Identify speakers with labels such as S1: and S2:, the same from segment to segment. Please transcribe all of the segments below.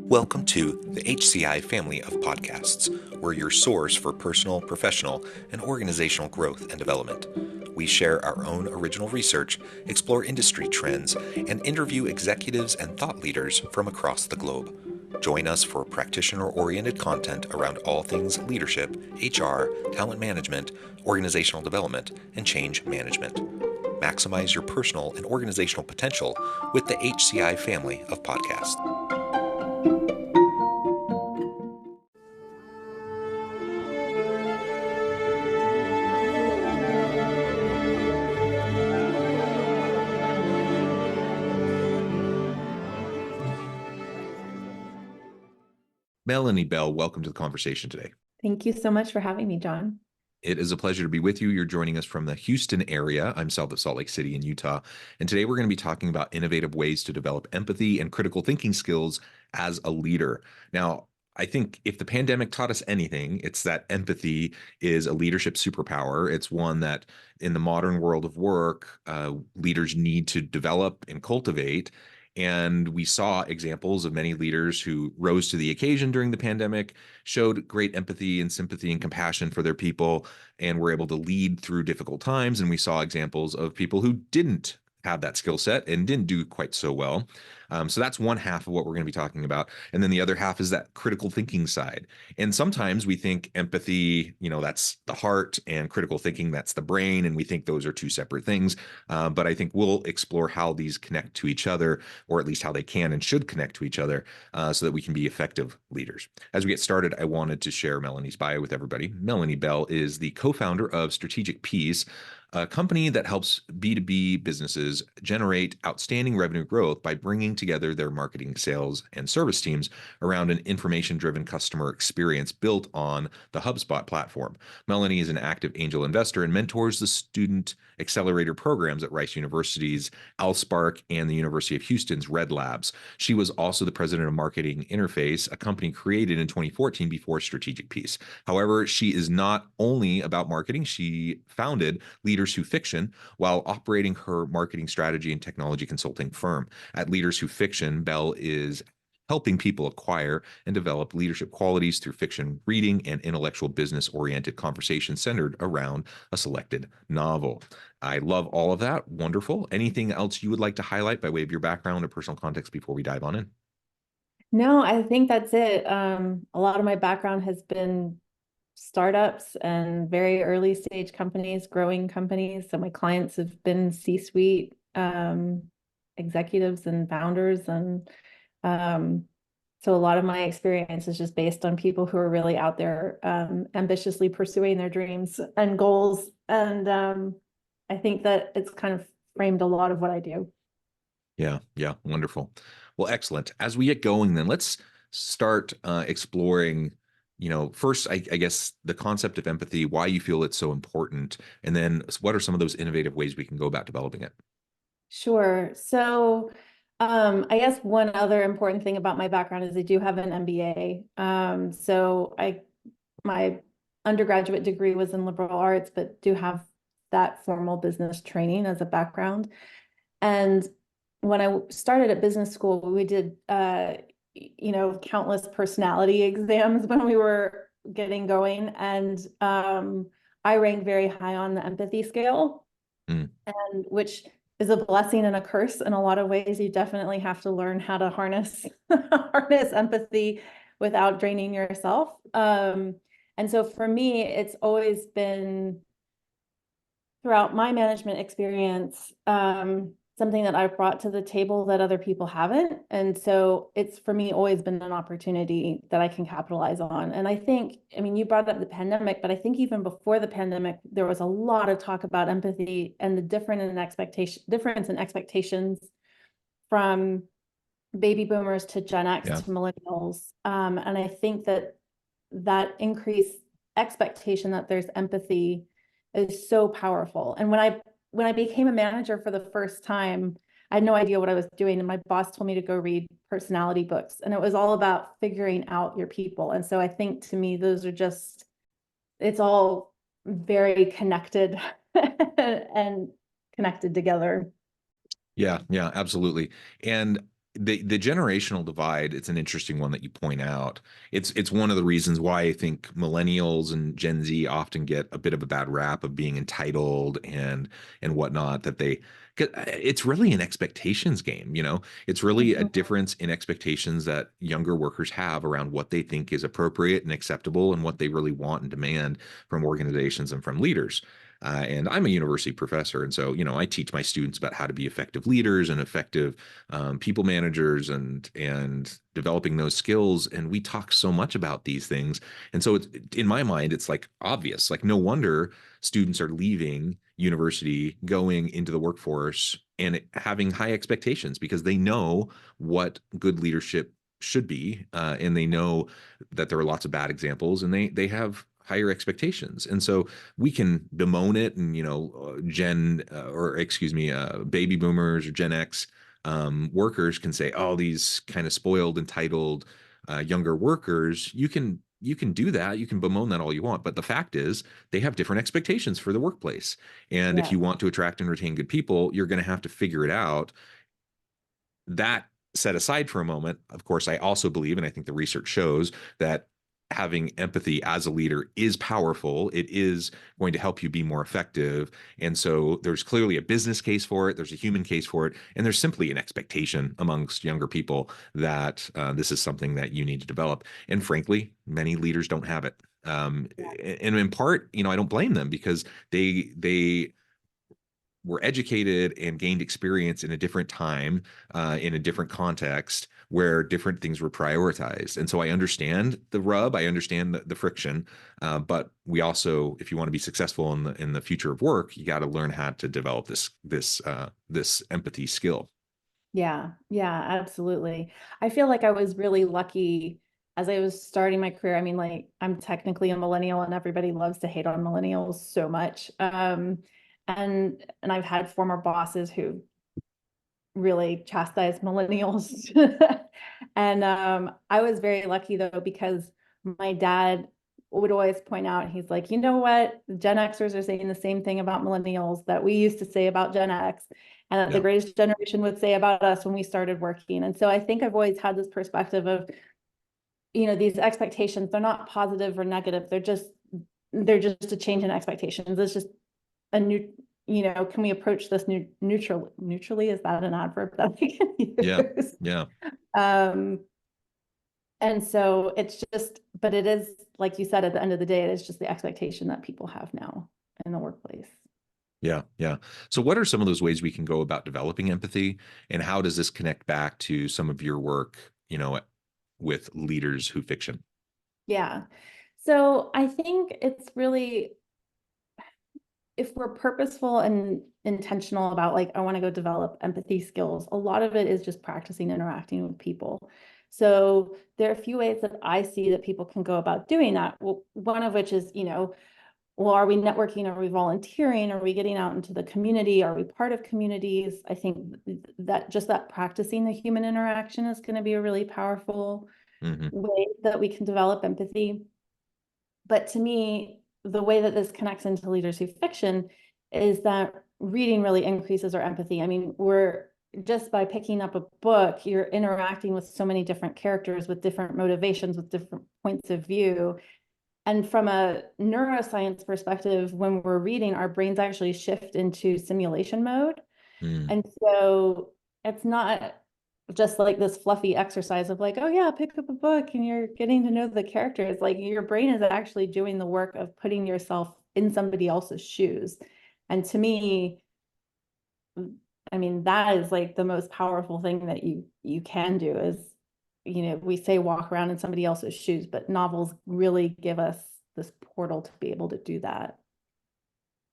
S1: Welcome to the HCI family of podcasts. We're your source for personal, professional, and organizational growth and development. We share our own original research, explore industry trends, and interview executives and thought leaders from across the globe. Join us for practitioner-oriented content around all things leadership, HR, talent management, organizational development, and change management. Maximize your personal and organizational potential with the HCI family of podcasts. Melanie Bell, welcome to the conversation today.
S2: Thank you so much for having me, John.
S1: It is a pleasure to be with you. You're joining us from the Houston area. I'm south of Salt Lake City in Utah. And today we're going to be talking about innovative ways to develop empathy and critical thinking skills as a leader. Now, I think if the pandemic taught us anything, it's that empathy is a leadership superpower. It's one that in the modern world of work, leaders need to develop and cultivate. And we saw examples of many leaders who rose to the occasion during the pandemic, showed great empathy and sympathy and compassion for their people, and were able to lead through difficult times. And we saw examples of people who didn't have that skill set and didn't do quite so well. So that's one half of what we're going to be talking about. And then the other half is that critical thinking side. And sometimes we think empathy, that's the heart, and critical thinking, that's the brain. And we think those are two separate things. But I think we'll explore how these connect to each other, or at least how they can and should connect to each other, so that we can be effective leaders. As we get started, I wanted to share Melanie's bio with everybody. Melanie Bell is the co-founder of Strategic Peace, a company that helps B2B businesses generate outstanding revenue growth by bringing together their marketing, sales, and service teams around an information-driven customer experience built on the HubSpot platform. Melanie is an active angel investor and mentors the student accelerator programs at Rice University's AlSpark and the University of Houston's Red Labs. She was also the president of Marketing Interface, a company created in 2014 before Strategic Peace. However, she is not only about marketing. She founded Leaders Who Fiction while operating her marketing strategy and technology consulting firm. At Leaders Who Fiction, Bell is helping people acquire and develop leadership qualities through fiction reading and intellectual business-oriented conversations centered around a selected novel. I love all of that. Wonderful. Anything else you would like to highlight by way of your background or personal context before we dive on in?
S2: No, I think that's it. A lot of my background has been startups and very early stage companies, growing companies. So my clients have been C-suite executives and founders. And so a lot of my experience is just based on people who are really out there ambitiously pursuing their dreams and goals. And I think that it's kind of framed a lot of what I do.
S1: Yeah, wonderful. Well, excellent. As we get going, then let's start exploring, first, I guess, the concept of empathy, why you feel it's so important, and then what are some of those innovative ways we can go about developing it?
S2: Sure. So I guess one other important thing about my background is I do have an MBA. So my undergraduate degree was in liberal arts, but do have that formal business training as a background. And when I started at business school, we did, countless personality exams when we were getting going. And I ranked very high on the empathy scale, and which is a blessing and a curse in a lot of ways. You definitely have to learn how to harness empathy without draining yourself. And so for me, it's always been, throughout my management experience, something that I've brought to the table that other people haven't. And so it's, for me, always been an opportunity that I can capitalize on. And I think, you brought up the pandemic, but I think even before the pandemic, there was a lot of talk about empathy and the difference in expectations from baby boomers to Gen X to millennials. And I think that increased expectation that there's empathy is so powerful. And when I became a manager for the first time, I had no idea what I was doing. And my boss told me to go read personality books. And it was all about figuring out your people. And so I think, to me, it's all very connected and connected together.
S1: Yeah, absolutely. And the generational divide, it's an interesting one that you point out. It's one of the reasons why I think millennials and Gen Z often get a bit of a bad rap of being entitled and whatnot, that they, 'cause it's really an expectations game, you know. It's really a
S2: Mhm.
S1: difference in expectations that younger workers have around what they think is appropriate and acceptable and what they really want and demand from organizations and from leaders. And I'm a university professor, and so, you know, I teach my students about how to be effective leaders and effective people managers and developing those skills. And we talk so much about these things. And so it's, in my mind, it's like obvious, like no wonder students are leaving university, going into the workforce and having high expectations because they know what good leadership should be, and they know that there are lots of bad examples, and they have higher expectations. And so we can bemoan it, and you know, or excuse me, baby boomers or Gen X workers can say, "Oh, these kind of spoiled, entitled younger workers." You can do that. You can bemoan that all you want, but the fact is, they have different expectations for the workplace. And if
S2: Yeah.
S1: you want to attract and retain good people, you're going to have to figure it out. That set aside for a moment, of course, I also believe, and I think the research shows that having empathy as a leader is powerful. It is going to help you be more effective. And so there's clearly a business case for it, there's a human case for it, and there's simply an expectation amongst younger people that this is something that you need to develop. And frankly, many leaders don't have it. And in part, you know, I don't blame them because they were educated and gained experience in a different time, in a different context where different things were prioritized. And so I understand the rub, I understand the friction, but we also, if you want to be successful in the future of work, you got to learn how to develop this empathy skill.
S2: Yeah, yeah, absolutely. I feel like I was really lucky as I was starting my career. I mean, like, I'm technically a millennial and everybody loves to hate on millennials so much. And I've had former bosses who really chastise millennials. And I was very lucky though, because my dad would always point out, he's like, you know what? Gen Xers are saying the same thing about millennials that we used to say about Gen X, and that the
S1: Yeah.
S2: greatest generation would say about us when we started working. And so I think I've always had this perspective of, you know, these expectations, they're not positive or negative. They're just a change in expectations. It's just a new, you know, can we approach this neutrally? Is that an adverb that we can
S1: Yeah.
S2: use?
S1: Yeah.
S2: Um, and so it's just, but it is, like you said, at the end of the day, it is just the expectation that people have now in the workplace.
S1: Yeah, yeah. So what are some of those ways we can go about developing empathy, and how does this connect back to some of your work, you know, with leaders who fiction?
S2: Yeah. So I think it's really, if we're purposeful and intentional about, like, I want to go develop empathy skills, a lot of it is just practicing interacting with people. So there are a few ways that I see that people can go about doing that. Well, one of which is, you know, well, are we networking? Are we volunteering? Are we getting out into the community? Are we part of communities? I think that just that practicing the human interaction is going to be a really powerful
S1: Hmm.
S2: way that we can develop empathy. But to me, the way that this connects into Leaders Who Fiction is that reading really increases our empathy. I mean, we're just by picking up a book, you're interacting with so many different characters with different motivations, with different points of view. And from a neuroscience perspective, when we're reading, our brains actually shift into simulation mode.
S1: Mm.
S2: And so it's not just like this fluffy exercise of like, oh yeah, pick up a book and you're getting to know the characters. Like, your brain is actually doing the work of putting yourself in somebody else's shoes. And to me, I mean, that is like the most powerful thing that you can do is, you know, we say walk around in somebody else's shoes, but novels really give us this portal to be able to do that.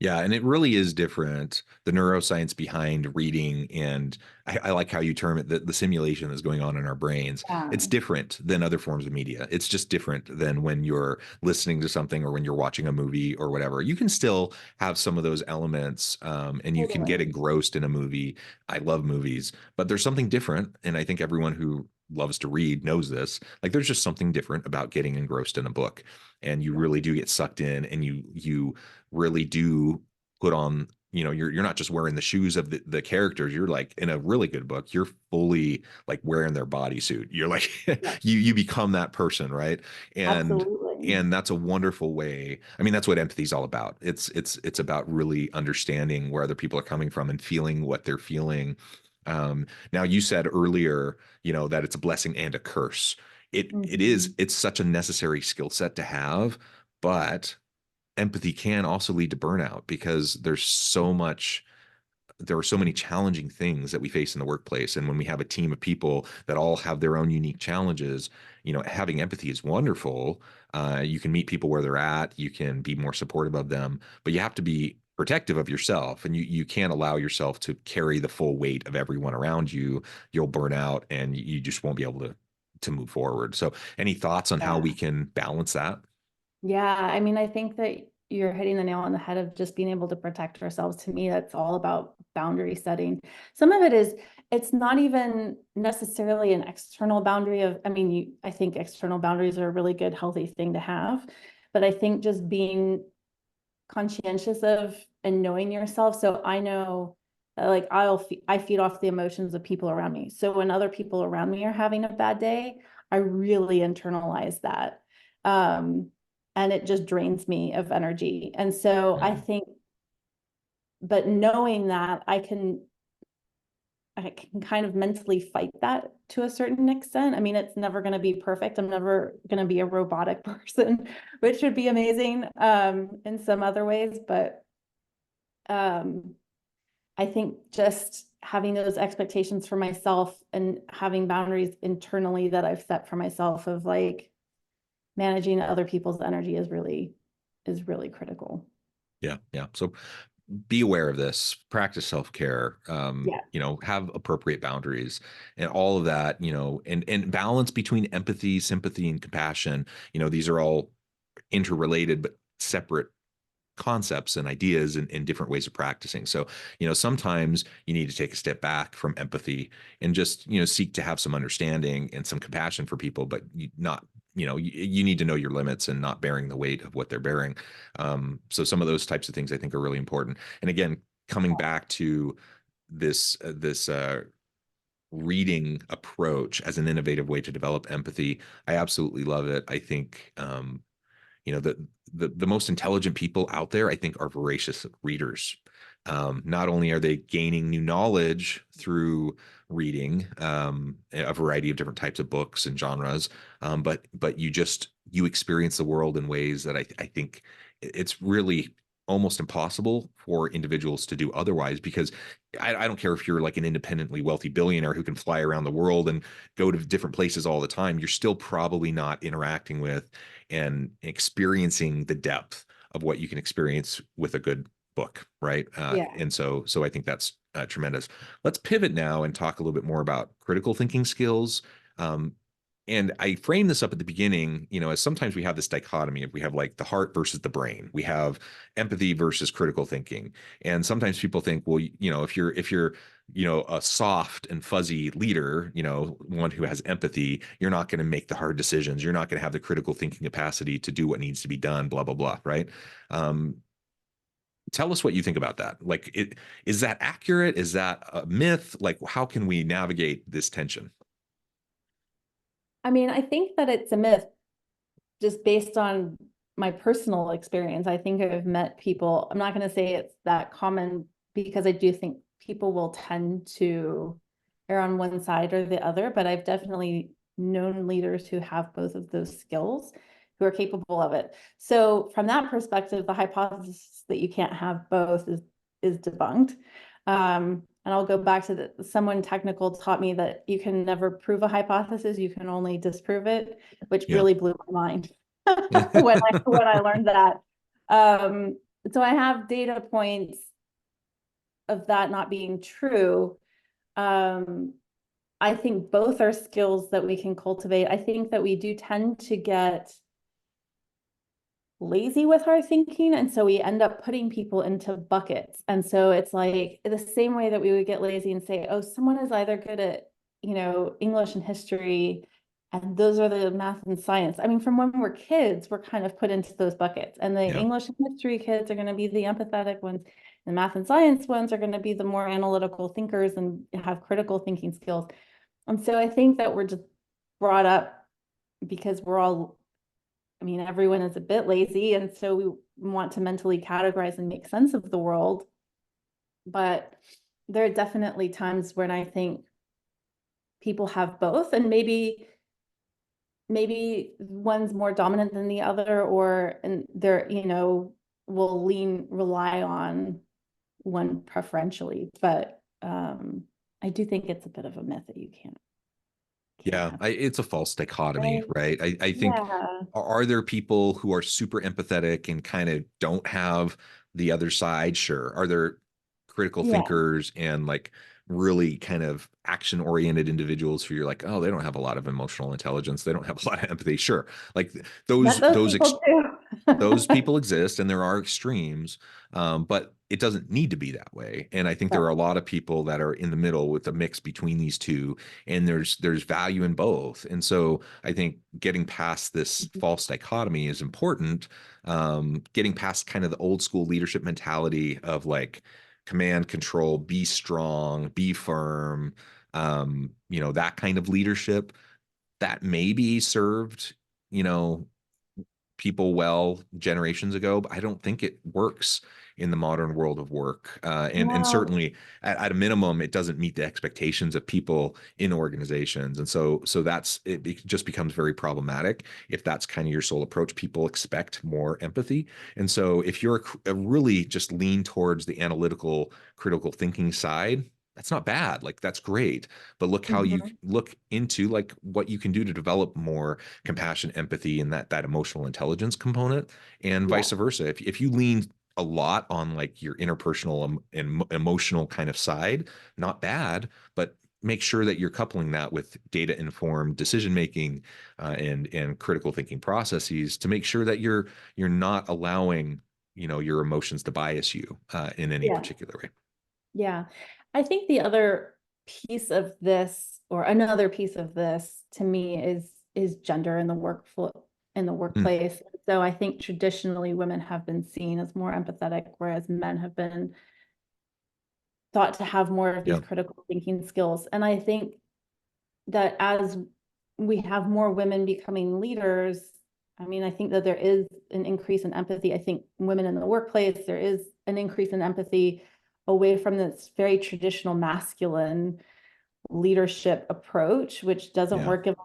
S1: Yeah, and it really is different, the neuroscience behind reading, and I like how you term it, the simulation that's going on in our brains. It's
S2: Yeah,
S1: different than other forms of media. It's just different than when you're listening to something or when you're watching a movie or whatever. You can still have some of those elements, and you can get
S2: totally.
S1: engrossed in a movie. I love movies, but there's something different, and I think everyone who loves to read knows this. Like, there's just something different about getting engrossed in a book, and you really do get sucked in, and you really do put on, you're not just wearing the shoes of the characters. You're like, in a really good book, you're fully like wearing their bodysuit. You're like,
S2: Yeah,
S1: you become that person, right? And
S2: absolutely.
S1: and that's a wonderful way. I mean, that's what empathy is all about. It's about really understanding where other people are coming from and feeling what they're feeling. Now, you said earlier, that it's a blessing and a curse.
S2: Mhm.
S1: It's such a necessary skill set to have, but empathy can also lead to burnout because there are so many challenging things that we face in the workplace. And when we have a team of people that all have their own unique challenges, having empathy is wonderful. You can meet people where they're at, you can be more supportive of them, but you have to be protective of yourself, and you can't allow yourself to carry the full weight of everyone around you. You'll burn out and you just won't be able to move forward. So any thoughts on how
S2: Yeah.
S1: we can balance that?
S2: Yeah, I mean, I think that you're hitting the nail on the head of just being able to protect ourselves. To me, that's all about boundary setting. Some of it is, it's not even necessarily an external boundary of, I mean, I think external boundaries are a really good, healthy thing to have. But I think just being conscientious of and knowing yourself. So I know that, like, I feed off the emotions of people around me. So when other people around me are having a bad day, I really internalize that. Um, and it just drains me of energy. And so I
S1: Mhm.
S2: think, but knowing that I can kind of mentally fight that to a certain extent. I mean, it's never going to be perfect. I'm never going to be a robotic person, which would be amazing in some other ways. But um, I think just having those expectations for myself and having boundaries internally that I've set for myself of like managing other people's energy is really critical.
S1: Yeah, yeah. So be aware of this, practice self-care,
S2: Yeah.
S1: have appropriate boundaries and all of that, and balance between empathy, sympathy, and compassion. These are all interrelated but separate concepts and ideas and different ways of practicing. So, sometimes you need to take a step back from empathy and just, seek to have some understanding and some compassion for people, but not, you need to know your limits and not bearing the weight of what they're bearing. So some of those types of things I think are really important. And again, coming back to this reading approach as an innovative way to develop empathy, I absolutely love it. I think the most intelligent people out there, I think, are voracious readers. Not only are they gaining new knowledge through reading a variety of different types of books and genres, but you experience the world in ways that I think it's really almost impossible for individuals to do otherwise, because I don't care if you're like an independently wealthy billionaire who can fly around the world and go to different places all the time, you're still probably not interacting with and experiencing the depth of what you can experience with a good book, right?
S2: Yeah.
S1: And so I think that's tremendous. Let's pivot now and talk a little bit more about critical thinking skills. Um, and I frame this up at the beginning, as sometimes we have this dichotomy of we have like the heart versus the brain. We have empathy versus critical thinking. And sometimes people think, well, if you're a soft and fuzzy leader, one who has empathy, you're not going to make the hard decisions. You're not going to have the critical thinking capacity to do what needs to be done, blah, blah, blah. Right. Um, Tell us what you think about that. Like, is that accurate? Is that a myth? Like, how can we navigate this tension?
S2: I mean, I think that it's a myth just based on my personal experience. I think I've met people, I'm not going to say it's that common because I do think people will tend to err on one side or the other, but I've definitely known leaders who have both of those skills who are capable of it. So from that perspective, the hypothesis that you can't have both is debunked. And I'll go back to someone technical taught me that you can never prove a hypothesis, you can only disprove it, which
S1: Yeah.
S2: really blew my mind when I learned that. So I have data points of that not being true. Um, I think both are skills that we can cultivate. I think that we do tend to get lazy with our thinking, and so we end up putting people into buckets. And so it's like the same way that we would get lazy and say, oh, someone is either good at, English and history, and those are the math and science. I mean, from when we're kids, we're kind of put into those buckets, and the
S1: Yeah.
S2: English and history kids are going to be the empathetic ones. The math and science ones are going to be the more analytical thinkers and have critical thinking skills. And so I think that we're just brought up because we're all, I mean, everyone is a bit lazy, and so we want to mentally categorize and make sense of the world. But there are definitely times when I think people have both, and maybe one's more dominant than the other, or and they're, will rely on one preferentially. But I do think it's a bit of a myth that you can't
S1: Yeah,
S2: have,
S1: it's a false dichotomy,
S2: right?
S1: right? I think,
S2: Yeah.
S1: are there people who are super empathetic and kind of don't have the other side? Sure. Are there critical
S2: Yeah.
S1: thinkers and like really kind of action-oriented individuals who you're like, oh, they don't have a lot of emotional intelligence, they don't have a lot of empathy? Sure. Like
S2: Met
S1: those
S2: those
S1: those
S2: people too.
S1: those people exist and there are extremes, but it doesn't need to be that way. And I think there are a
S2: Right.
S1: lot of people that are in the middle with a mix between these two, and there's value in both. And so I think getting past this false dichotomy is important. Getting past kind of the old school leadership mentality of like command control, be strong, be firm, that kind of leadership that maybe served, you know, people well generations ago, but I don't think it works in the modern world of work. And
S2: Well,
S1: certainly at a minimum, it doesn't meet the expectations of people in organizations. And so that's it just becomes very problematic if that's kind of your sole approach. People expect more empathy. And so if you're really just lean towards the analytical, critical thinking side, that's not bad. Like that's great. But look how you
S2: mhm.
S1: look into like what you can do to develop more compassion, empathy, and that emotional intelligence component, and
S2: Yeah.
S1: vice versa. If you lean a lot on like your interpersonal and emotional kind of side, not bad, but make sure that you're coupling that with data informed decision making, and critical thinking processes to make sure that you're not allowing your emotions to bias you in any
S2: Yeah.
S1: particular way.
S2: Yeah. I think the other piece of this, or another piece of this to me, is gender in the
S1: Mm,
S2: workplace. So I think traditionally women have been seen as more empathetic, whereas men have been thought to have more of these
S1: yeah,
S2: critical thinking skills. And I think that as we have more women becoming leaders, I mean, I think that there is an increase in empathy. I think women in the workplace, there is an increase in empathy away from this very traditional masculine leadership approach, which doesn't
S1: yeah.
S2: work in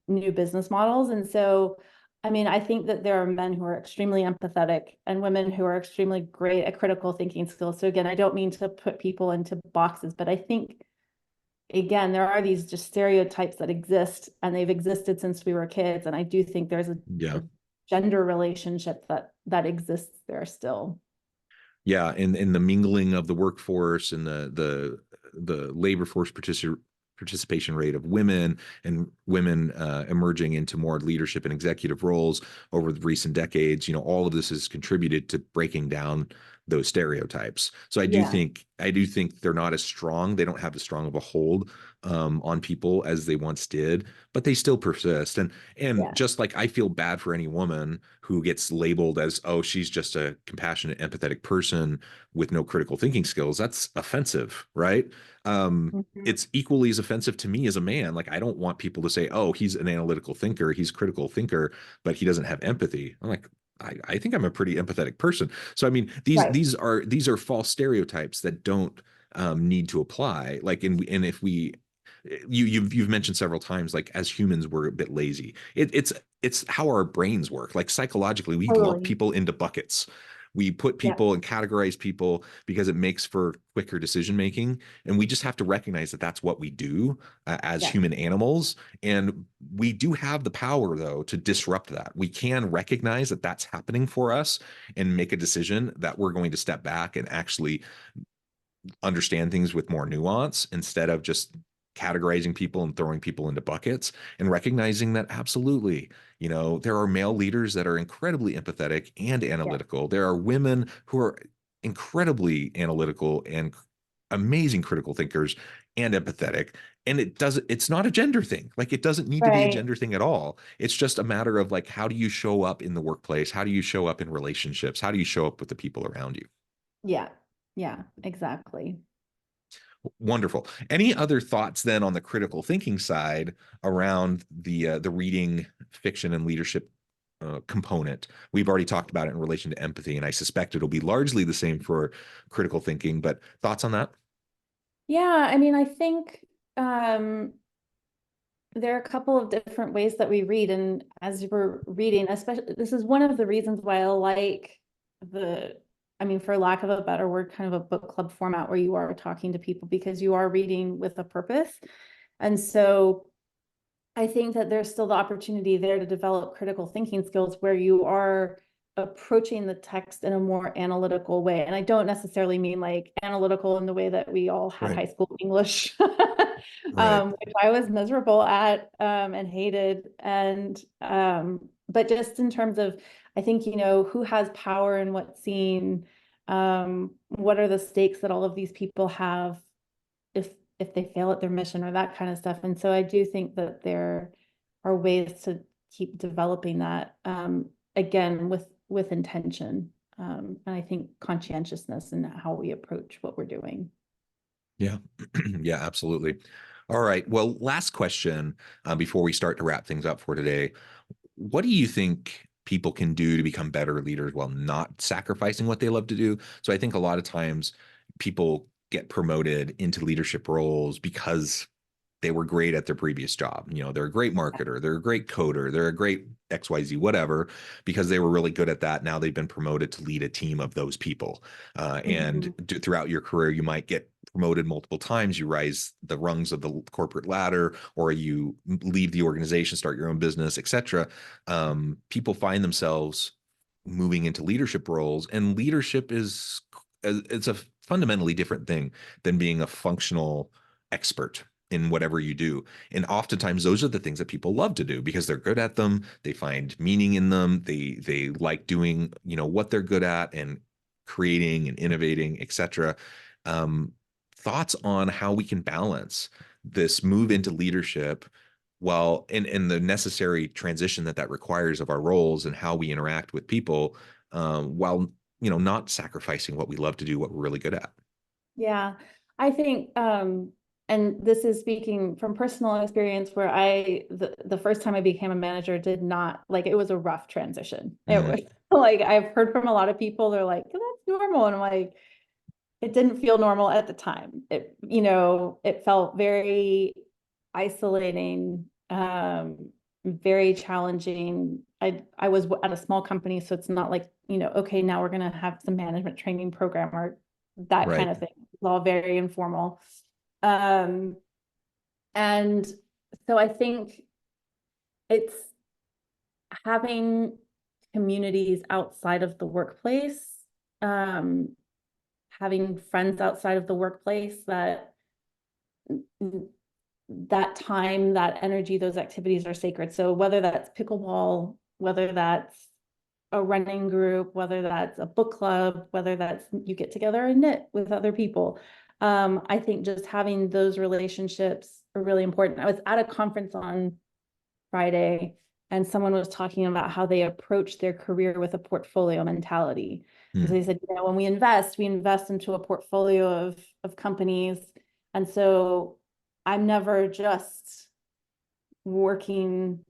S2: new business models. And so, I mean, I think that there are men who are extremely empathetic and women who are extremely great at critical thinking skills. So again, I don't mean to put people into boxes, but I think, again, there are these just stereotypes that exist, and they've existed since we were kids. And I do think there's
S1: Yeah.
S2: a gender relationship that exists there still.
S1: Yeah, and the mingling of the workforce and the labor force participation rate of women, and women emerging into more leadership and executive roles over the recent decades, all of this has contributed to breaking down those stereotypes. So
S2: Yeah.
S1: I do think they're not as strong. They don't have as strong of a hold on people as they once did, but they still persist. And
S2: Yeah.
S1: just like I feel bad for any woman who gets labeled as, oh, she's just a compassionate, empathetic person with no critical thinking skills, that's offensive, right?
S2: Mhm.
S1: It's equally as offensive to me as a man. Like I don't want people to say, oh, he's an analytical thinker, he's a critical thinker, but he doesn't have empathy. I'm like, I think I'm a pretty empathetic person. So I mean, these
S2: Right.
S1: these are these are false stereotypes that don't need to apply. Like, and if we you've mentioned several times, like as humans we're a bit lazy. It's how our brains work. Like psychologically we lump
S2: Totally.
S1: people into buckets. We put
S2: Yeah.
S1: people and categorize people because it makes for quicker decision making, and we just have to recognize that that's what we do as
S2: Yeah.
S1: human animals. And we do have the power though to disrupt that. We can recognize that that's happening for us and make a decision that we're going to step back and actually understand things with more nuance instead of just categorizing people and throwing people into buckets, and recognizing that absolutely, there are male leaders that are incredibly empathetic and
S2: Yeah.
S1: analytical. There are women who are incredibly analytical and amazing critical thinkers and empathetic. And it's not a gender thing. Like it doesn't need to be a
S2: Right.
S1: gender thing at all. It's just a matter of like, how do you show up in the workplace? How do you show up in relationships? How do you show up with the people around you?
S2: Yeah. Yeah, exactly.
S1: Wonderful. Any other thoughts then on the critical thinking side around the reading fiction and leadership component? We've already talked about it in relation to empathy, and I suspect it'll be largely the same for critical thinking, but thoughts on that?
S2: Yeah, I mean, I think there are a couple of different ways that we read, and as we're reading, especially, this is one of the reasons why I like I mean, for lack of a better word, kind of a book club format where you are talking to people because you are reading with a purpose. And so I think that there's still the opportunity there to develop critical thinking skills where you are approaching the text in a more analytical way. And I don't necessarily mean like analytical in the way that we all had
S1: Right.
S2: high school English,
S1: Right.
S2: which I was miserable at and hated. And but just in terms of, I think, who has power in what scene, what are the stakes that all of these people have if if they fail at their mission or that kind of stuff. And so I do think that there are ways to keep developing that, again, with intention. And I think conscientiousness in how we approach what we're doing.
S1: Yeah. Yeah, absolutely. All right. Well, last question before we start to wrap things up for today. What do you think people can do to become better leaders while not sacrificing what they love to do? So I think a lot of times people get promoted into leadership roles because they were great at their previous job. They're a great marketer, they're a great coder, they're a great XYZ, whatever, because they were really good at that. Now they've been promoted to lead a team of those people. And throughout your career, you might get promoted multiple times. You rise the rungs of the corporate ladder, or you leave the organization, start your own business, etc. People find themselves moving into leadership roles, and leadership it's a fundamentally different thing than being a functional expert in whatever you do. And oftentimes those are the things that people love to do because they're good at them. They find meaning in them. They like doing, what they're good at and creating and innovating, etc. Thoughts on how we can balance this move into leadership while in the necessary transition that requires of our roles and how we interact with people, while not sacrificing what we love to do, what we're really good at.
S2: Yeah, I think, and this is speaking from personal experience where the first time I became a manager did not, like, it was a rough transition. It was like, I've heard from a lot of people, they're like, that's normal. And I'm like, it didn't feel normal at the time. It felt very isolating, very challenging. I was at a small company, so it's not like, okay, now we're going to have some management training program or that
S1: Right.
S2: kind of thing. It's all very informal. And so I think it's having communities outside of the workplace, having friends outside of the workplace that time, that energy, those activities are sacred. So whether that's pickleball, whether that's a running group, whether that's a book club, whether that's you get together and knit with other people. I think just having those relationships are really important. I was at a conference on Friday and someone was talking about how they approach their career with a portfolio mentality. And so they said, when we invest into a portfolio of companies. And so I'm never just working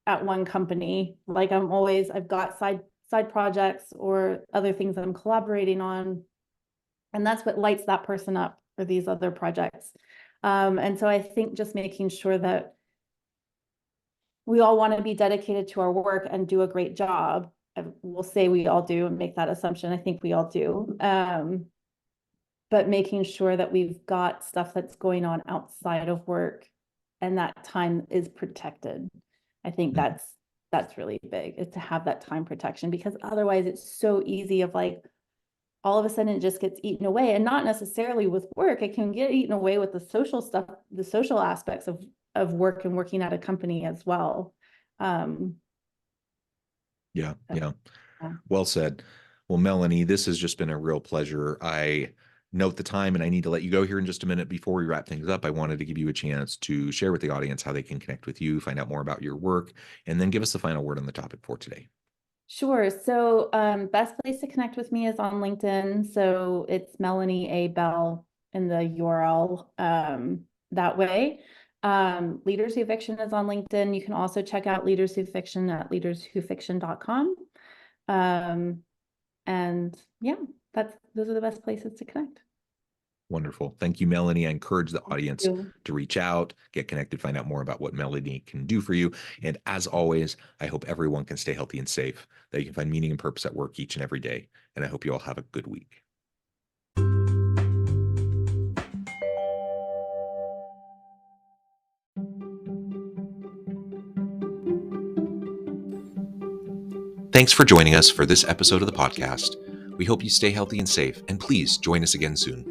S2: at one company. Like I've got side projects or other things that I'm collaborating on. And that's what lights that person up for these other projects. And so I think just making sure that we all want to be dedicated to our work and do a great job. We'll say we all do and make that assumption. I think we all do. But making sure that we've got stuff that's going on outside of work and that time is protected. I think that's really big, is to have that time protection, because otherwise it's so easy of like, all of a sudden it just gets eaten away, and not necessarily with work. It can get eaten away with the social stuff, the social aspects of work and working at a company as well.
S1: Yeah. Well said. Well, Melanie, this has just been a real pleasure. I note the time and I need to let you go here in just a minute. Before we wrap things up, I wanted to give you a chance to share with the audience how they can connect with you, find out more about your work, and then give us the final word on the topic for today.
S2: Sure. So best place to connect with me is on LinkedIn. So it's Melanie A. Bell in the URL that way. Leaders Who Fiction is on LinkedIn. You can also check out Leaders Who Fiction at leaderswhofiction.com. And yeah, those are the best places to connect.
S1: Wonderful. Thank you, Melanie. I encourage the audience
S2: you.
S1: to reach out, get connected, find out more about what Melanie can do for you. And as always, I hope everyone can stay healthy and safe, that you can find meaning and purpose at work each and every day. And I hope you all have a good week. Thanks for joining us for this episode of the podcast. We hope you stay healthy and safe, and please join us again soon.